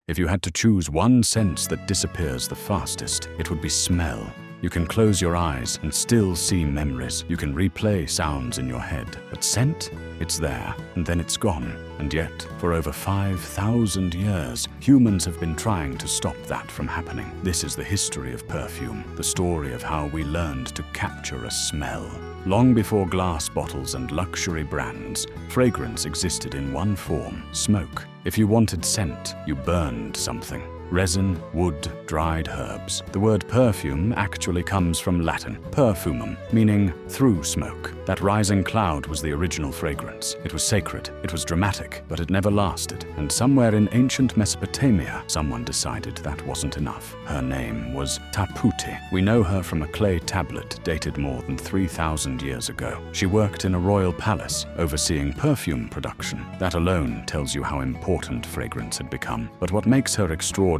If you had to choose one sense that disappears the fastest, it would be smell. You can close your eyes and still see memories. You can replay sounds in your head. But scent? It's there, and then it's gone. And yet, for over 5,000 years, humans have been trying to stop that from happening. This is the history of perfume, the story of how we learned to capture a smell. Long before glass bottles and luxury brands, fragrance existed in one form: smoke. If you wanted scent, you burned something. Resin, wood, dried herbs. The word perfume actually comes from Latin, perfumum, meaning through smoke. That rising cloud was the original fragrance. It was sacred, it was dramatic, but it never lasted. And somewhere in ancient Mesopotamia, someone decided that wasn't enough. Her name was Tapputi. We know her from a clay tablet dated more than 3,000 years ago. She worked in a royal palace, overseeing perfume production. That alone tells you how important fragrance had become. But what makes her extraordinary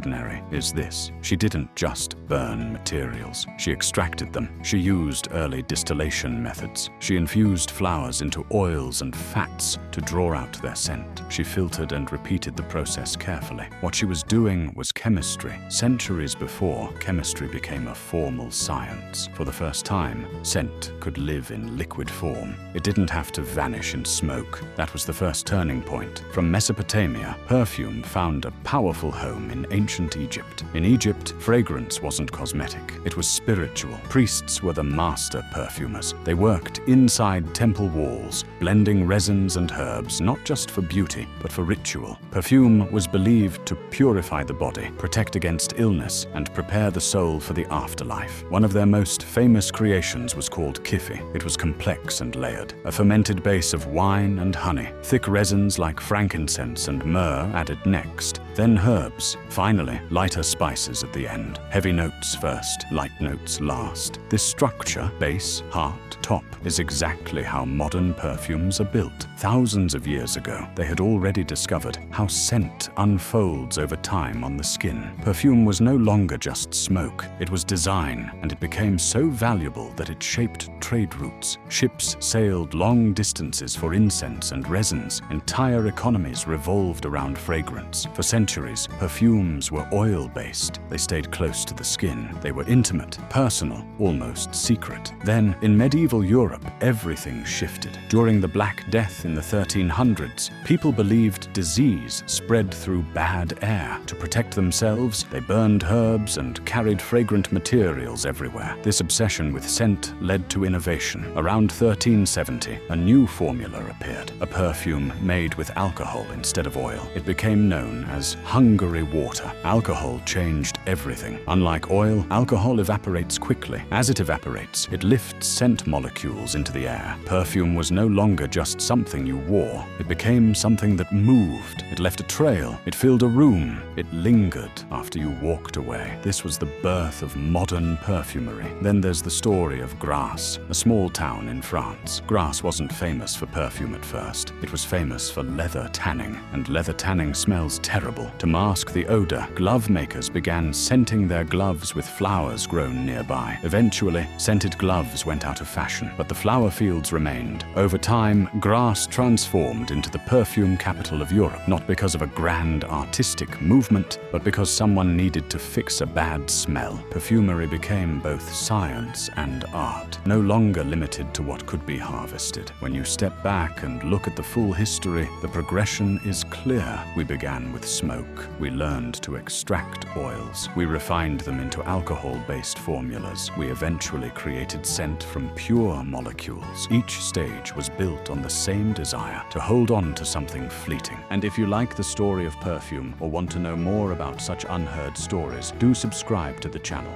is this: she didn't just burn materials. She extracted them. She used early distillation methods. She infused flowers into oils and fats to draw out their scent. She filtered and repeated the process carefully. What she was doing was chemistry. Centuries before, chemistry became a formal science. For the first time, scent could live in liquid form. It didn't have to vanish in smoke. That was the first turning point. From Mesopotamia, perfume found a powerful home in ancient Egypt. In Egypt, fragrance wasn't cosmetic. It was spiritual. Priests were the master perfumers. They worked inside temple walls, blending resins and herbs, not just for beauty, but for ritual. Perfume was believed to purify the body, protect against illness, and prepare the soul for the afterlife. One of their most famous creations was called Kyphi. It was complex and layered. A fermented base of wine and honey. Thick resins like frankincense and myrrh added next. Then herbs. Finally, lighter spices at the end. Heavy notes first, light notes last. This structure, base, heart, top, is exactly how modern perfumes are built. Thousands of years ago, they had already discovered how scent unfolds over time on the skin. Perfume was no longer just smoke. It was design, and it became so valuable that it shaped trade routes. Ships sailed long distances for incense and resins. Entire economies revolved around fragrance. For centuries, perfumes were oil-based. They stayed close to the skin. They were intimate, personal, almost secret. Then, in medieval Europe, everything shifted. During the Black Death in the 1300s, people believed disease spread through bad air. To protect themselves, they burned herbs and carried fragrant materials everywhere. This obsession with scent led to innovation. Around 1370, a new formula appeared, a perfume made with alcohol instead of oil. It became known as Hungary Water. Alcohol changed everything. Unlike oil, alcohol evaporates quickly. As it evaporates, it lifts scent molecules into the air. Perfume was no longer just something you wore. It became something that moved. It left a trail. It filled a room. It lingered after you walked away. This was the birth of modern perfumery. Then there's the story of Grasse, a small town in France. Grasse wasn't famous for perfume at first. It was famous for leather tanning, and leather tanning smells terrible. To mask the odor, glove makers began scenting their gloves with flowers grown nearby. Eventually, scented gloves went out of fashion, but the flower fields remained. Over time, Grasse transformed into the perfume capital of Europe, not because of a grand artistic movement, but because someone needed to fix a bad smell. Perfumery became both science and art, no longer limited to what could be harvested. When you step back and look at the full history, the progression is clear. We began with smoke. We learned to extract oils. We refined them into alcohol-based formulas. We eventually created scent from pure molecules. Each stage was built on the same desire to hold on to something fleeting. And if you like the story of perfume or want to know more about such unheard stories, do subscribe to the channel.